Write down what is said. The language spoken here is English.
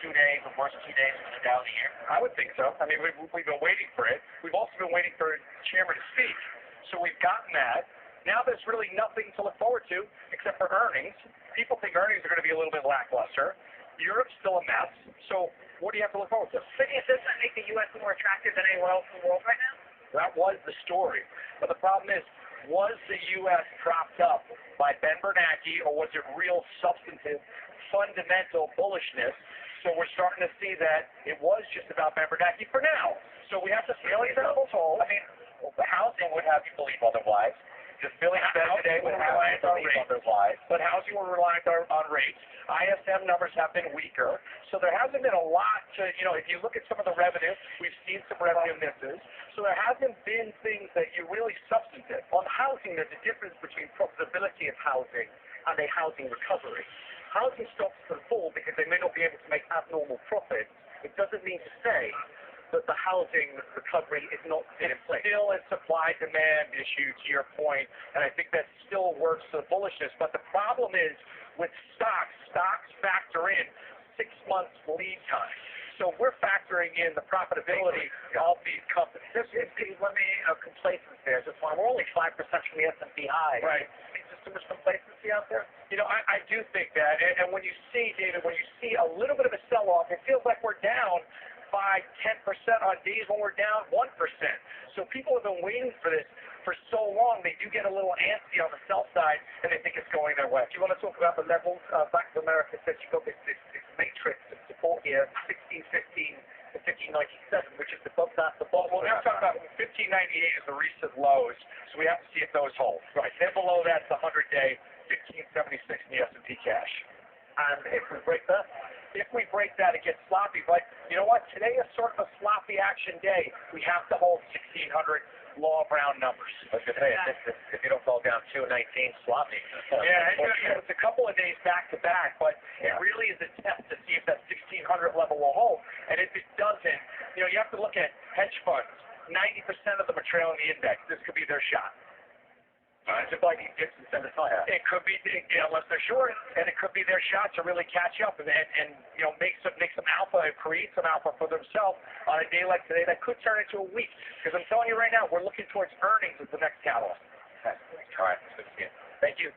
2 days, the worst 2 days of the Dow of the year? I would think so. I mean, we've been waiting for it. We've also been waiting for Chairman to speak. So we've gotten that. Now there's really nothing to look forward to except for earnings. People think earnings are going to be a little bit lackluster. Europe's still a mess. So what do you have to look forward to? But does that make the U.S. more attractive than anywhere else in the world right now? That was the story. But the problem is, was the U.S. propped up by Ben Bernanke, or was it real substantive, fundamental bullishness? So we're starting to see that it was just about Ben Bernanke for now. So we have to feel incredible toll. I mean, the housing would have you believe otherwise. Just Billy said today would have you believe otherwise. But housing will rely on rates. ISM numbers have been weaker. So there hasn't been a lot to, if you look at some of the revenue, we've seen some revenue misses. So there hasn't been things that you really substantive. On housing, there's a difference between profitability of housing and a housing recovery. Housing stocks can fall because they may not be able to make abnormal profits. It doesn't mean to say that the housing recovery is not in place. It's still a supply-demand issue, to your point, and I think that still works to the bullishness. But the problem is with stocks factor in 6 months lead time. So we're factoring in the profitability of these companies. Let me complacency there. We're only 5% from the S&P high. Right. Is there too much complacency out there? I do think that. And when you see, David, when you see a little bit of a sell-off, it feels like we're down 5-10% on days when we're down 1%. So people have been waiting for this for so long. They do get a little antsy on the sell side, and they think it's going their way. Do you want to talk about the levels? Bank of America says you've got this matrix of support here, 1615 to 1597, which is above that. The bottom. Well, we're talking about 1598 is the recent lows, so we have to see if those hold. Right. Then below that's the 100-day 1576 in the S&P cash. And if we break that? If we break that, it gets sloppy. But you know what? Today is sort of a sloppy action day. We have to hold 1600 law of round numbers. I was going to say, if you don't fall down 219, sloppy. Yeah, it's a couple of days back to back, but it really is a test to see if that 1600 level will hold. And if it doesn't, you have to look at hedge funds. 90% of them are trailing the index. This could be their shot. Just like he dips and send it higher. It could be, unless they're short, and it could be their shot to really catch up and make some alpha, create some alpha for themselves on a day like today that could turn into a week. Because I'm telling you right now, we're looking towards earnings as the next catalyst. Okay. All right. Good to see you. Thank you.